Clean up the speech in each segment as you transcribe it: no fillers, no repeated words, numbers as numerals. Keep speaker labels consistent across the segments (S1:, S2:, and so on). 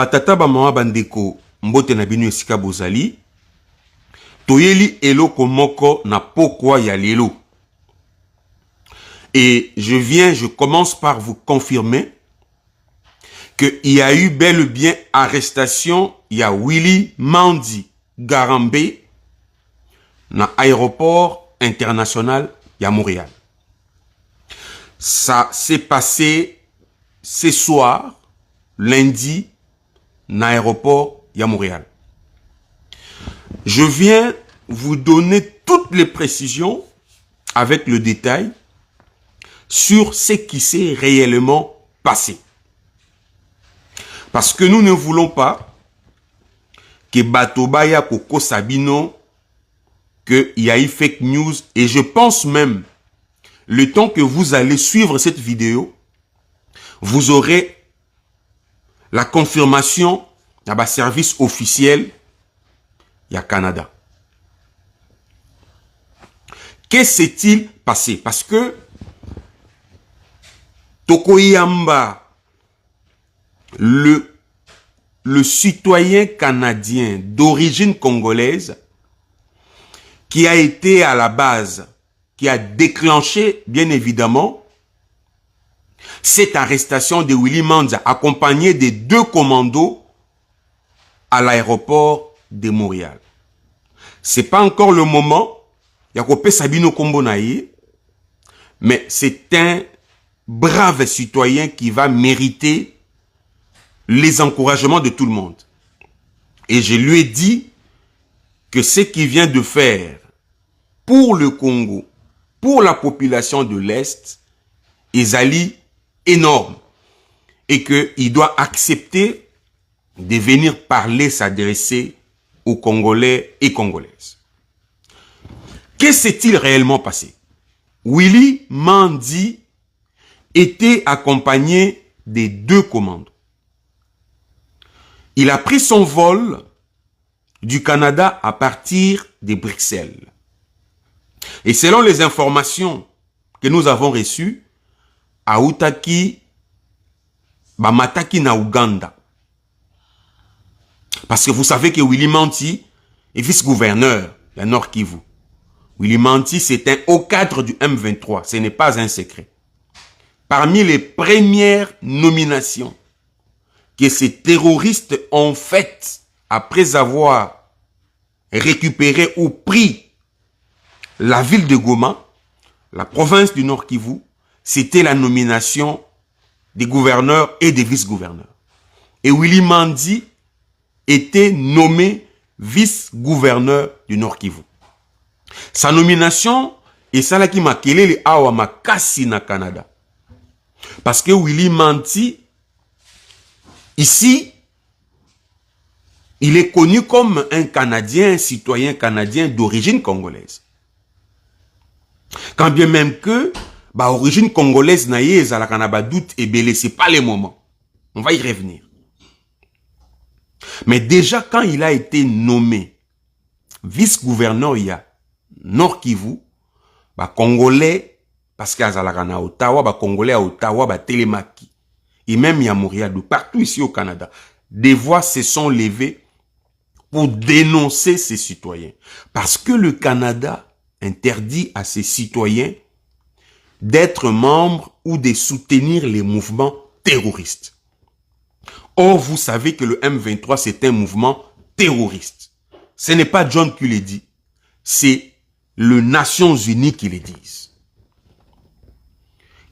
S1: Batata ba mama bandeko mbote na bino esika bozali. Toyeli eloko moko na pokwa ya lelo. Et je commence par vous confirmer qu'il y a eu bel et bien arrestation, il y a Willy Mandi Garambe dans l'aéroport international de Montréal. Ça s'est passé ce soir, lundi, dans l'aéroport de Montréal. Je viens vous donner toutes les précisions avec le détail sur ce qui s'est réellement passé. Parce que nous ne voulons pas que Batobaya Koko Sabino, qu'il y a eu fake news, et je pense même, le temps que vous allez suivre cette vidéo, vous aurez la confirmation d'un service officiel il y a Canada. Que s'est-il passé? Parce que Tokoyamba, le citoyen canadien d'origine congolaise, qui a été à la base, qui a déclenché, bien évidemment, cette arrestation de Willy Mandia, accompagné des 2 commandos à l'aéroport de Montréal. C'est pas encore le moment, Yakope Sabino Kombonaye, mais c'est un brave citoyen qui va mériter les encouragements de tout le monde. Et je lui ai dit que ce qu'il vient de faire pour le Congo, pour la population de l'Est, est énorme. Et qu'il doit accepter de venir parler, s'adresser aux Congolais et Congolaises. Que s'est-il réellement passé? Willy Mandi était accompagné des 2 commandos. Il a pris son vol du Canada à partir de Bruxelles. Et selon les informations que nous avons reçues, Aoutaki, Bamataki na Ouganda. Parce que vous savez que Willy Mandi est vice-gouverneur de Nord Kivu. Willy Mandi, c'est un haut cadre du M23. Ce n'est pas un secret. Parmi les premières nominations que ces terroristes ont faites après avoir récupéré ou pris la ville de Goma, la province du Nord Kivu, c'était la nomination des gouverneurs et des vice-gouverneurs. Et Willy Mandi était nommé vice-gouverneur du Nord Kivu. Sa nomination est celle qui m'a kelele awa makasi na Canada. Parce que Willy Mandi, ici, il est connu comme un Canadien, un citoyen canadien d'origine congolaise. Quand bien même que, origine congolaise naïe, à la Canada doute et belé, c'est pas le moment. On va y revenir. Mais déjà, quand il a été vice-gouverneur, il y a Nord Kivu, Congolais, parce qu'il y a Ottawa, Congolais à Ottawa, Télémaki, et même il y a Montréal, partout ici au Canada, des voix se sont levées pour dénoncer ces citoyens. Parce que le Canada interdit à ses citoyens d'être membres ou de soutenir les mouvements terroristes. Or, vous savez que le M23, c'est un mouvement terroriste. Ce n'est pas John qui le dit, c'est les Nations Unies qui le disent.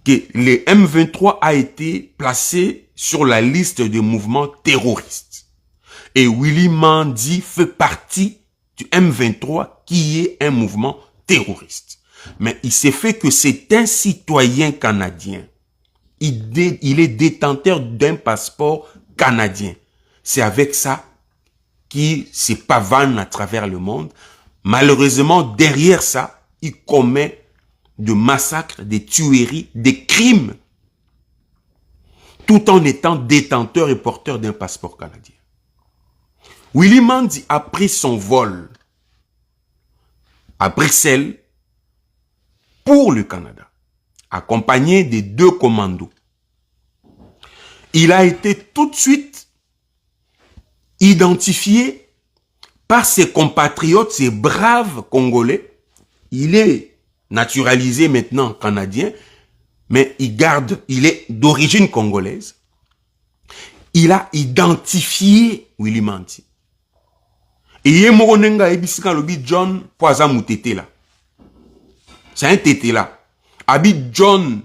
S1: Que le M23 a été placé sur la liste des mouvements terroristes. Et Willy Mandi fait partie du M23 qui est un mouvement terroriste. Mais il s'est fait que c'est un citoyen canadien. Il est détenteur d'un passeport canadien. C'est avec ça qu'il se pavane à travers le monde. Malheureusement, derrière ça, il commet des massacres, des tueries, des crimes, tout en étant détenteur et porteur d'un passeport canadien. Willy Mandi a pris son vol à Bruxelles pour le Canada, accompagné des 2 commandos. Il a été tout de suite identifié par ses compatriotes, ses braves Congolais. Il est naturalisé maintenant canadien, mais il est d'origine congolaise. Il a identifié Willy Manti. Et il est John Poisson Tété là. C'est un tété là. Abi John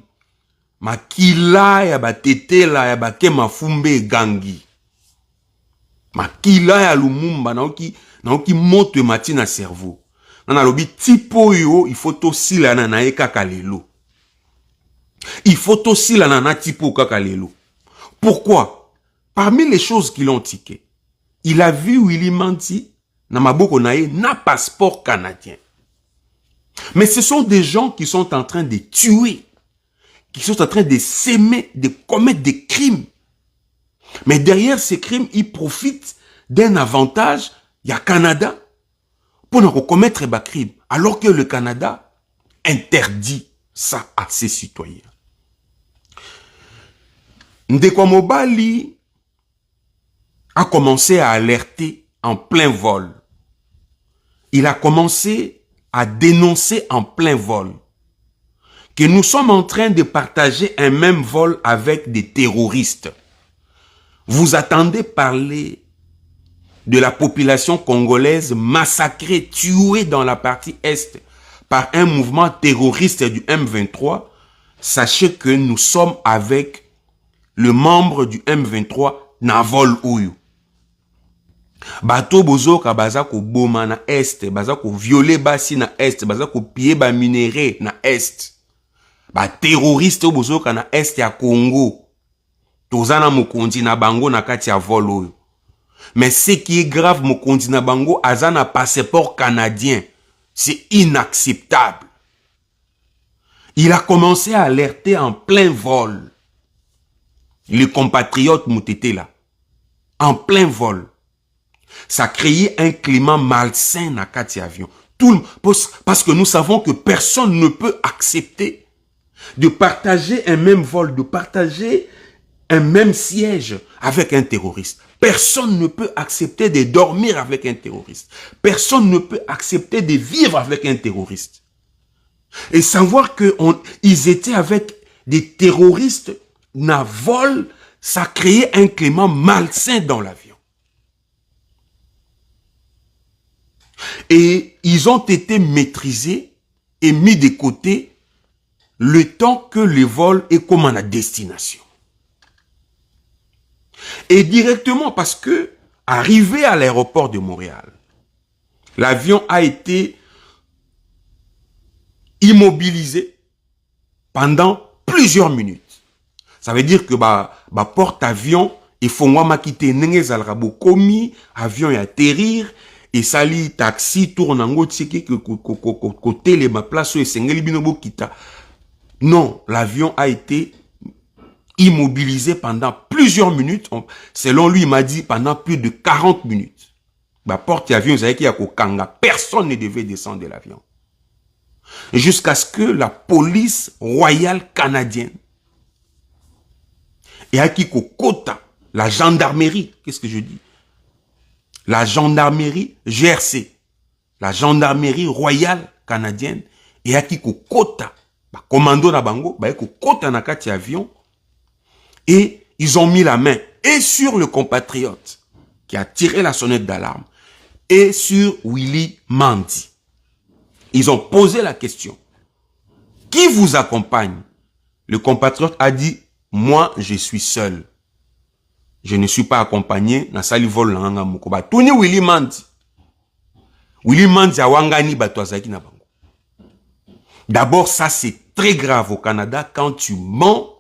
S1: Makila ya ba tété là ya ba ke mafumbe gangi. Makila ya Lumumba naoki moto mati na cerveau. Nana lobi tipo yo il faut aussi la na kaka lelo. Il faut aussi la nana tipo kaka lelo. Pourquoi? Parmi les choses qui l'ont tiqué, il a vu Willy Manti na maboko nae na passeport canadien. Mais ce sont des gens qui sont en train de tuer, qui sont en train de s'aimer, de commettre des crimes. Mais derrière ces crimes, ils profitent d'un avantage. Il y a Canada pour ne commettre des crimes, alors que le Canada interdit ça à ses citoyens. Ndeko Mobali a commencé à alerter en plein vol. Il a commencé à dénoncer en plein vol que nous sommes en train de partager un même vol avec des terroristes. Vous attendez parler de la population congolaise massacrée, tuée dans la partie Est par un mouvement terroriste du M23. Sachez que nous sommes avec le membre du M23, Navol Oyo. Bato bozoka bazako boma na Est, bazako violer basi na Est, bazako piller ba minéré na Est. Ba terroriste bozoka na Est ya Congo. Tozana mokonzi na bango na kati ya vol oyo. Mais ce qui est grave, mokonzi na bango azana passeport canadien. C'est inacceptable. Il a commencé à alerter en plein vol. Les compatriotes Moutete là. En plein vol. Ça créait un climat malsain dans kati avion. Parce que nous savons que personne ne peut accepter de partager un même vol, de partager un même siège avec un terroriste. Personne ne peut accepter de dormir avec un terroriste. Personne ne peut accepter de vivre avec un terroriste. Et savoir qu'ils étaient avec des terroristes dans vol, ça créait un climat malsain dans l'avion. Et ils ont été maîtrisés et mis de côté le temps que le vol est comme à la destination. Et directement parce que, arrivé à l'aéroport de Montréal, l'avion a été immobilisé pendant plusieurs minutes. Ça veut dire que porte-avion, il faut moi quitter Nengezalrabo komi, avion et atterrir, et sali taxi tourne en haut, côté les ma place et sengeli binobo kita. Non, l'avion a été immobilisé pendant plusieurs minutes. Selon lui, il m'a dit pendant plus de 40 minutes. Porte avion, personne ne devait descendre de l'avion. Jusqu'à ce que la police royale canadienne et à qui Kota, la gendarmerie, qu'est-ce que je dis? La gendarmerie GRC, la gendarmerie royale canadienne et à qui Kota, commando na bango, Kota na kati avion. Et ils ont mis la main et sur le compatriote qui a tiré la sonnette d'alarme et sur Willy Manti. Ils ont posé la question. Qui vous accompagne? Le compatriote a dit, moi je suis seul. Je ne suis pas accompagné. Na sali vol na mukoba. Tuni Willy Manti. Willy Manti a wangani batwazaki na bango. D'abord, ça c'est très grave au Canada quand tu mens.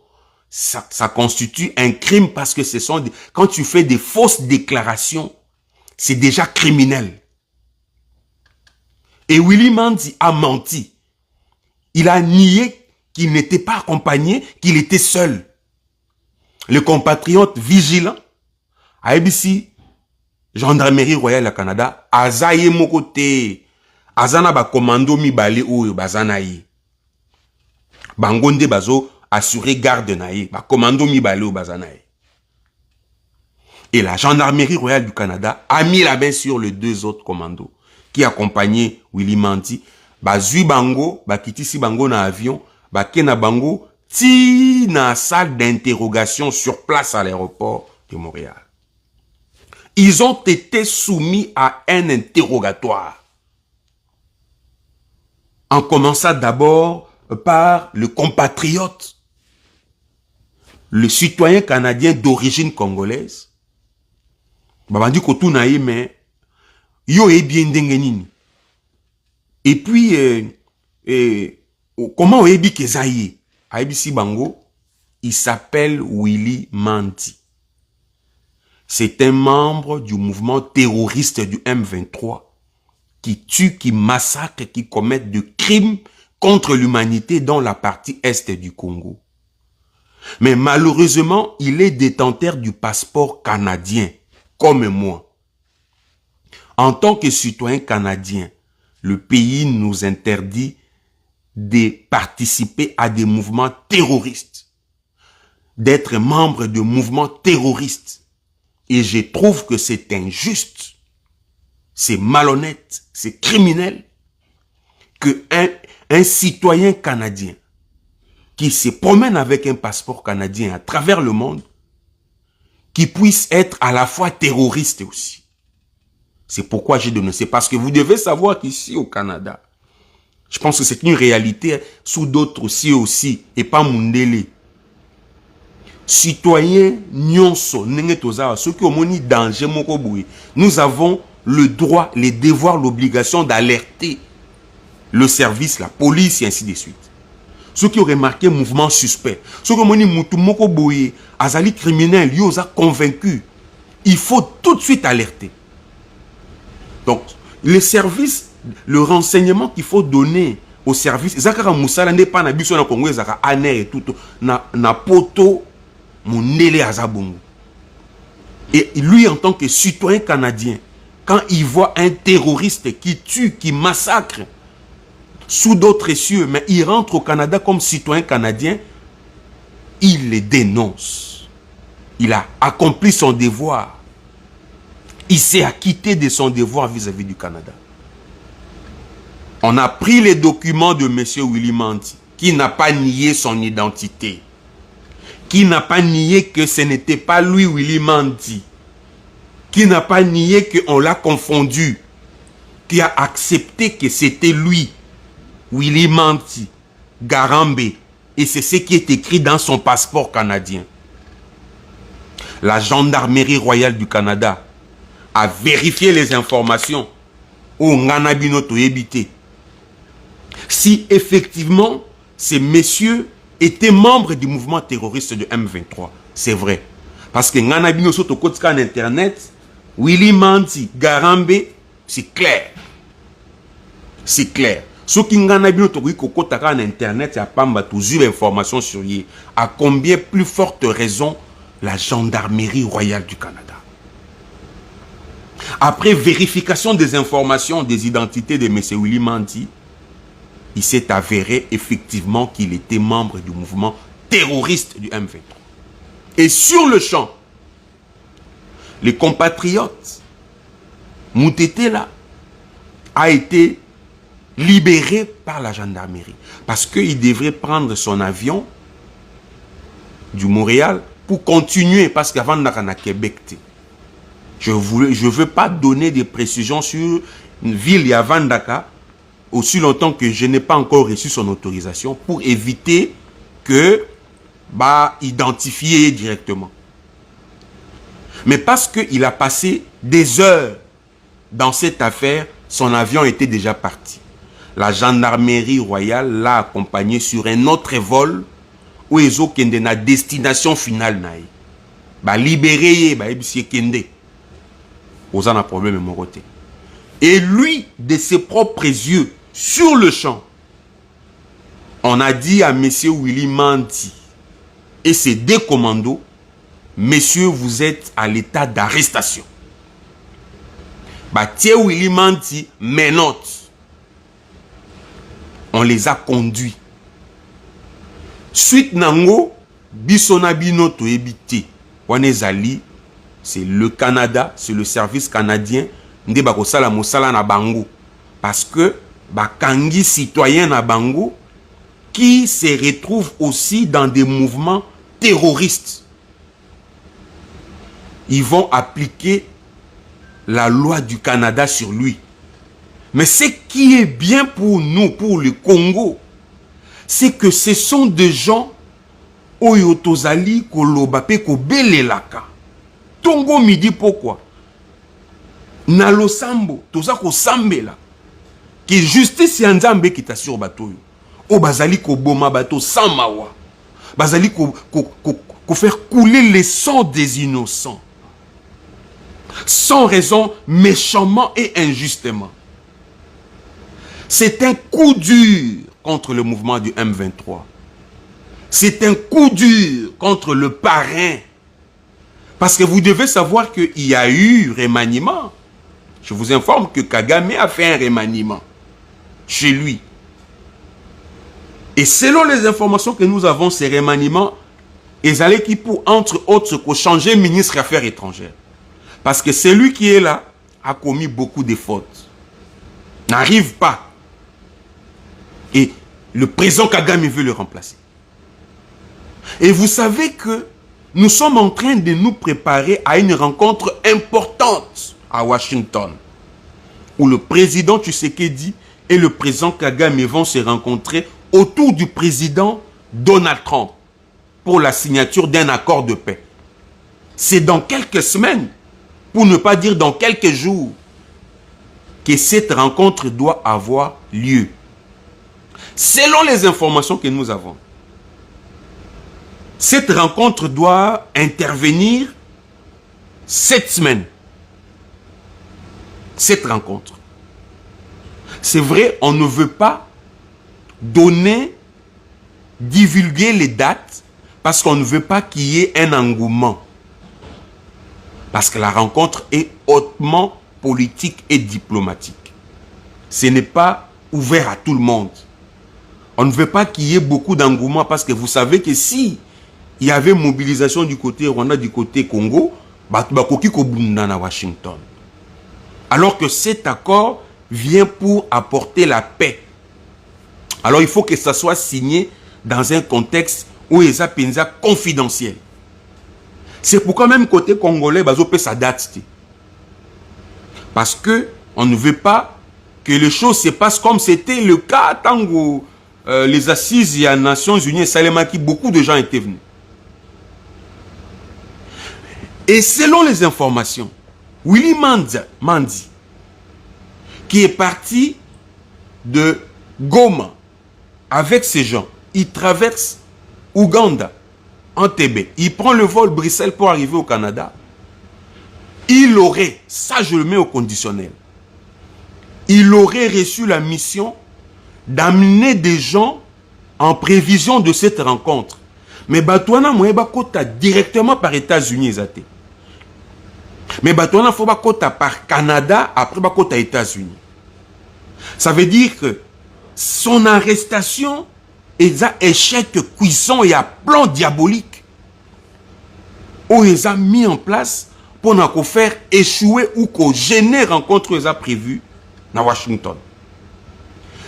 S1: Ça constitue un crime parce que quand tu fais des fausses déclarations, c'est déjà criminel. Et Willy Manti a menti. Il a nié qu'il n'était pas accompagné, qu'il était seul. Le compatriote vigilant, à ABC, gendarmerie royale au Canada, Azaye Mokote, Azana ba commando mi bale ou bazanaye. Bangonde bazo assurer garde naïe, commando mi bale ou bazanaye. Et la gendarmerie royale du Canada a mis la main sur les 2 autres commandos qui accompagnaient Willy Manti. Zui bango, kitisi bango na avion, kena bango, ti na salle d'interrogation sur place à l'aéroport de Montréal. Ils ont été soumis à un interrogatoire. En commençant d'abord par le compatriote, le citoyen canadien d'origine congolaise. Babandi kotuna ye mais yo e bien dengenini. Et puis comment on dit que ça y est? Aibisi bango, il s'appelle Willy Manti. C'est un membre du mouvement terroriste du M23 qui tue, qui massacre, qui commet de crimes contre l'humanité dans la partie est du Congo. Mais malheureusement, il est détenteur du passeport canadien, comme moi. En tant que citoyen canadien, le pays nous interdit de participer à des mouvements terroristes, d'être membre de mouvements terroristes. Et je trouve que c'est injuste, c'est malhonnête, c'est criminel que un citoyen canadien qui se promène avec un passeport canadien à travers le monde, qui puisse être à la fois terroriste aussi. C'est pourquoi j'ai dénoncé. Parce que vous devez savoir qu'ici au Canada, je pense que c'est une réalité sous d'autres aussi, et pas Mundele. Citoyens, nyonso, nengetoza, ceux qui ont moni danger, nous avons le droit, les devoirs, l'obligation d'alerter le service, la police et ainsi de suite. Ceux qui ont remarqué mouvement suspect, ceux qui ont moni mutumoko boye, azali criminel, ils ont convaincu. Il faut tout de suite alerter. Donc, les services, le renseignement qu'il faut donner aux services, Zakara Moussala n'est pas nabiso na Congo, Zakara Aner et tout, na poto, Mounele Azabongo. Et lui, en tant que citoyen canadien, quand il voit un terroriste qui tue, qui massacre, sous d'autres cieux, mais il rentre au Canada comme citoyen canadien, il les dénonce. Il a accompli son devoir. Il s'est acquitté de son devoir vis-à-vis du Canada. On a pris les documents de M. Willy Manti, qui n'a pas nié son identité, qui n'a pas nié que ce n'était pas lui, Willy Manti, qui n'a pas nié qu'on l'a confondu, qui a accepté que c'était lui, Willy Manti, Garambe, et c'est ce qui est écrit dans son passeport canadien. La gendarmerie royale du Canada a vérifié les informations au Nganabino Toyebite. Si effectivement ces messieurs étaient membres du mouvement terroriste de M23, c'est vrai. Parce que Nganabino Soto Kotka en internet, Willy Manti, Garambe, c'est clair. C'est clair. Ce qui Nganabino Toyebite en internet, il y a pas d'informations sur lui. À combien plus forte raison la gendarmerie royale du Canada. Après vérification des informations des identités de M. Willy Manti, il s'est avéré effectivement qu'il était membre du mouvement terroriste du M23. Et sur le champ, les compatriotes, Moutetela a été libéré par la gendarmerie parce qu'il devrait prendre son avion du Montréal pour continuer, parce qu'avant d'être à Québec, je ne veux pas donner des précisions sur une ville à Vandaka aussi longtemps que je n'ai pas encore reçu son autorisation pour éviter que identifier directement. Mais parce qu'il a passé des heures dans cette affaire, son avion était déjà parti. La gendarmerie royale l'a accompagné sur un autre vol où ils ont kende na destination finale naï. Libéré kende. Aux un problème mon côté. Et lui, de ses propres yeux, sur le champ, on a dit à monsieur Willy Manti et ses 2 commandos, messieurs, vous êtes à l'état d'arrestation. Tiens Willy Manti, mes notes. On les a conduits. Suite nango, bisona bino to ebite. Wanezali c'est le Canada, c'est le service canadien, nde bakosala mosala na bango. Parce que, bakangi citoyen na bango, qui se retrouvent aussi dans des mouvements terroristes. Ils vont appliquer la loi du Canada sur lui. Mais ce qui est bien pour nous, pour le Congo, c'est que ce sont des gens oyo tozali koloba pe kobelelaka. Tongo midi pourquoi? Na losambo toza ko sambela. Ki justice ya Nzambe ki ta sur bato yo. O bazali ko boma bato sans mawa. Bazali ko faire couler le sang des innocents. Sans raison, méchamment et injustement. C'est un coup dur contre le mouvement du M23. C'est un coup dur contre le parrain. Parce que vous devez savoir qu'il y a eu remaniement. Je vous informe que Kagame a fait un remaniement chez lui. Et selon les informations que nous avons, ces remaniements, ils allaient qui pour, entre autres, changer ministre des Affaires étrangères. Parce que celui qui est là a commis beaucoup de fautes. N'arrive pas. Et le président Kagame veut le remplacer. Et vous savez que nous sommes en train de nous préparer à une rencontre importante à Washington, où le président Tshisekedi et le président Kagame vont se rencontrer autour du président Donald Trump pour la signature d'un accord de paix. C'est dans quelques semaines, pour ne pas dire dans quelques jours, que cette rencontre doit avoir lieu. Selon les informations que nous avons, cette rencontre doit intervenir cette semaine. Cette rencontre. C'est vrai, on ne veut pas donner, divulguer les dates parce qu'on ne veut pas qu'il y ait un engouement. Parce que la rencontre est hautement politique et diplomatique. Ce n'est pas ouvert à tout le monde. On ne veut pas qu'il y ait beaucoup d'engouement parce que vous savez que si il y avait mobilisation du côté Rwanda, du côté Congo, bakoki kobunda na Washington. Alors que cet accord vient pour apporter la paix. Alors il faut que ça soit signé dans un contexte où il y a penza confidentiel. C'est pourquoi même côté congolais, bazo pe sa date. Parce que on ne veut pas que les choses se passent comme c'était le cas tango les assises des Nations Unies, Salemaki, beaucoup de gens étaient venus. Et selon les informations, Willy Mandi, qui est parti de Goma avec ces gens, il traverse Ouganda, Entebbe, il prend le vol Bruxelles pour arriver au Canada, il aurait, ça je le mets au conditionnel, il aurait reçu la mission d'amener des gens en prévision de cette rencontre. Mais Batouana Moueba Kota directement par États-Unis. Mais Batouana Foba Kota par Canada, après Bakota États-Unis. Ça veut dire que son arrestation est un échec cuisant et un plan diabolique où ils ont mis en place pour nous faire échouer ou qu'on gêner rencontre qu'ils ont prévue à Washington.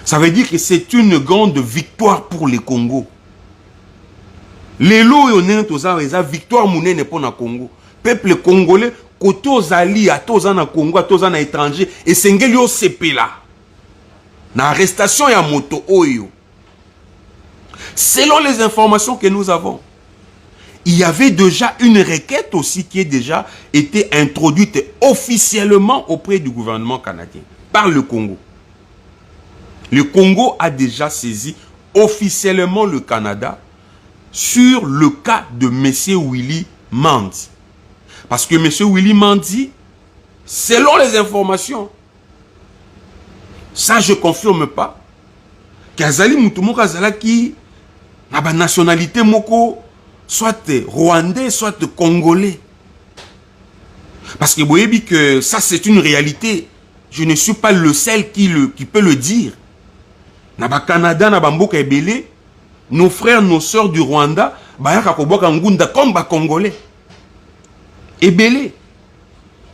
S1: Ça veut dire que c'est une grande victoire pour le Congo. Les lots et on victoire mounene pour le Congo. Peuple congolais, côté aux alliés, à tous en Congo, à tous en étranger, et c'est au CP là. L'arrestation ya moto oyo. Selon les informations que nous avons, il y avait déjà une requête aussi qui a déjà été introduite officiellement auprès du gouvernement canadien par le Congo. Le Congo a déjà saisi officiellement le Canada sur le cas de M. Willy Mandi. Parce que M. Willy Mandi, selon les informations, ça je ne confirme pas, qu'Azali Moutoumou Azalaki n'a pas nationalité moko, soit rwandais, soit congolais. Parce que vous voyez que ça c'est une réalité. Je ne suis pas le seul qui peut le dire. Naba Canada, naba mboka ebele, nos frères, nos sœurs du Rwanda, bayaka koboka ngunda comme ba congolais. Ebele.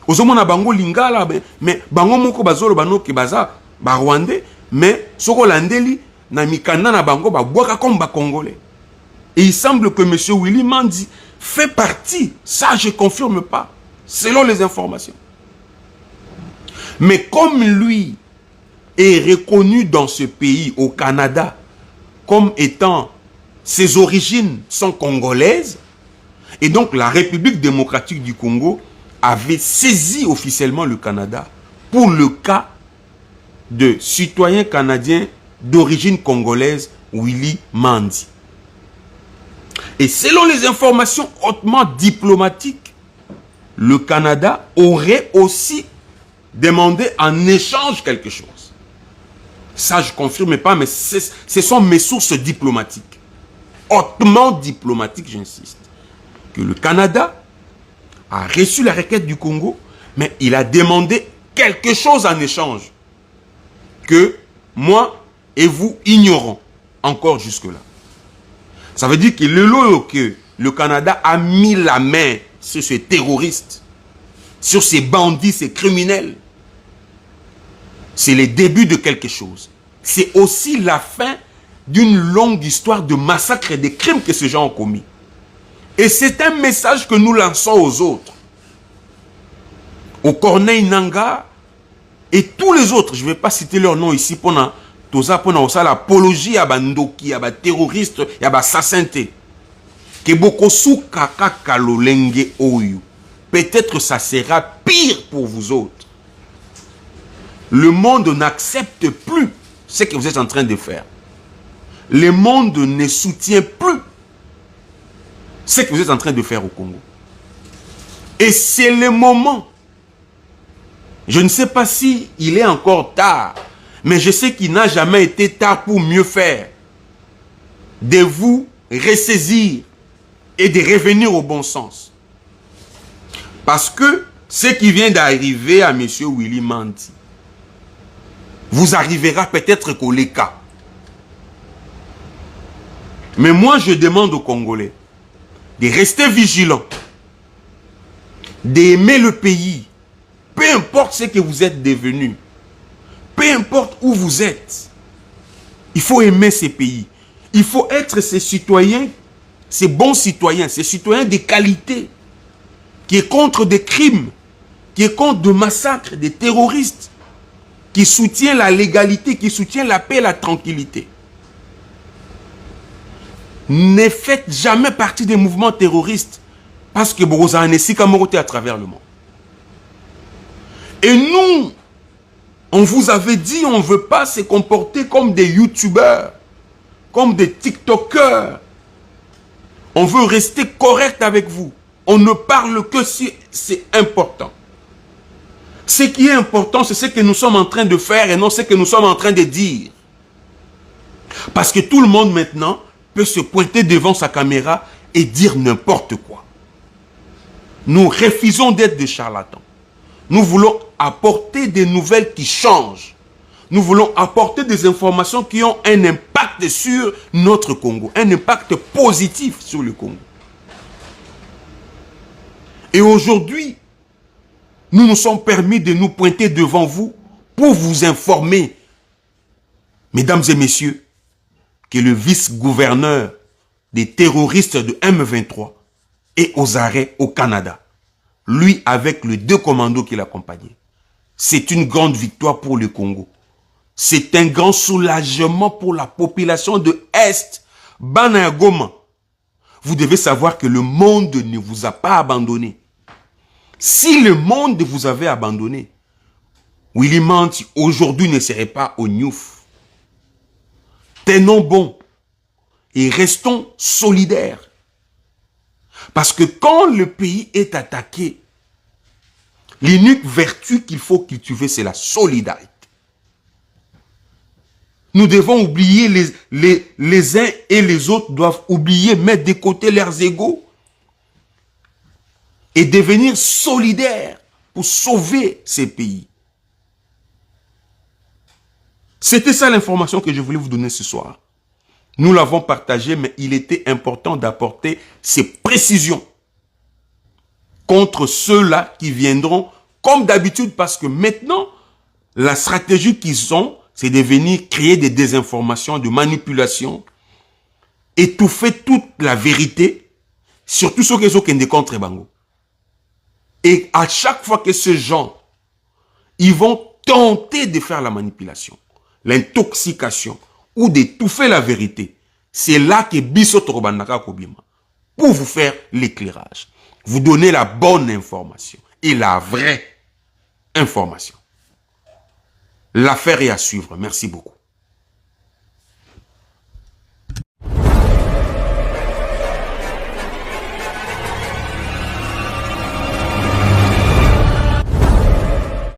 S1: ozomona bango lingala, mais bango moko bazolo banoke baza ba Rwandais, mais soko landeli na mikanda na bango ba boaka comme ba Congolais. Et il semble que M. Willy Mandi fait partie, ça je confirme pas, selon les informations. Mais comme lui est reconnu dans ce pays, au Canada, comme étant, ses origines sont congolaises, et donc la République démocratique du Congo avait saisi officiellement le Canada pour le cas de citoyen canadien d'origine congolaise, Willy Mandi. Et selon les informations hautement diplomatiques, le Canada aurait aussi demandé en échange quelque chose. Ça, je ne confirme pas, mais ce sont mes sources diplomatiques. Hautement diplomatiques, j'insiste. Que le Canada a reçu la requête du Congo, mais il a demandé quelque chose en échange que moi et vous ignorons encore jusque-là. Ça veut dire que le Canada a mis la main sur ces terroristes, sur ces bandits, ces criminels. C'est le début de quelque chose. C'est aussi la fin d'une longue histoire de massacres et de crimes que ces gens ont commis. Et c'est un message que nous lançons aux autres. Au Corneille Nangaa et tous les autres, je ne vais pas citer leur nom ici pour l'apologie à bandoki, à terroristes, à assassinté. Que beaucoup sous kaka kalolenge oyu. Peut-être ça sera pire pour vous autres. Le monde n'accepte plus ce que vous êtes en train de faire. Le monde ne soutient plus ce que vous êtes en train de faire au Congo. Et c'est le moment. Je ne sais pas si il est encore tard, mais je sais qu'il n'a jamais été tard pour mieux faire. De vous ressaisir et de revenir au bon sens. Parce que ce qui vient d'arriver à M. Willy Mandi vous arrivera peut-être qu'au Leka. Mais moi, je demande aux Congolais de rester vigilants, d'aimer le pays, peu importe ce que vous êtes devenus, peu importe où vous êtes. Il faut aimer ces pays. Il faut être ces citoyens, ces bons citoyens, ces citoyens de qualité, qui est contre des crimes, qui est contre des massacres, des terroristes, qui soutient la légalité, qui soutient la paix et la tranquillité. Ne faites jamais partie des mouvements terroristes parce que vous en êtes Kamoroté à travers le monde. Et nous, on vous avait dit, on ne veut pas se comporter comme des youtubeurs, comme des tiktokers. On veut rester correct avec vous. On ne parle que si c'est important. Ce qui est important, c'est ce que nous sommes en train de faire et non ce que nous sommes en train de dire. Parce que tout le monde maintenant peut se pointer devant sa caméra et dire n'importe quoi. Nous refusons d'être des charlatans. Nous voulons apporter des nouvelles qui changent. Nous voulons apporter des informations qui ont un impact sur notre Congo. Un impact positif sur le Congo. Et aujourd'hui, nous nous sommes permis de nous pointer devant vous pour vous informer, mesdames et messieurs, que le vice-gouverneur des terroristes de M23 est aux arrêts au Canada. Lui avec les 2 commandos qui l'accompagnaient. C'est une grande victoire pour le Congo. C'est un grand soulagement pour la population de Est, Bana Goma. Vous devez savoir que le monde ne vous a pas abandonné. Si le monde vous avait abandonné, Willy Mandi aujourd'hui ne serait pas au Niouf. Tenons bon et restons solidaires. Parce que quand le pays est attaqué, l'unique vertu qu'il faut cultiver, c'est la solidarité. Nous devons oublier, les uns et les autres doivent oublier, mettre de côté leurs égos et devenir solidaires pour sauver ces pays. C'était ça l'information que je voulais vous donner ce soir. Nous l'avons partagée, mais il était important d'apporter ces précisions contre ceux-là qui viendront Comme d'habitude, parce que maintenant, la stratégie qu'ils ont, c'est de venir créer des désinformations, de manipulations, étouffer toute la vérité, surtout ceux qui sont contre Bango. Et à chaque fois que ces gens, ils vont tenter de faire la manipulation, l'intoxication, ou d'étouffer la vérité, c'est là que Biso Torobandaka Kobima, pour vous faire l'éclairage, vous donner la bonne information et la vraie information. L'affaire est à suivre. Merci beaucoup.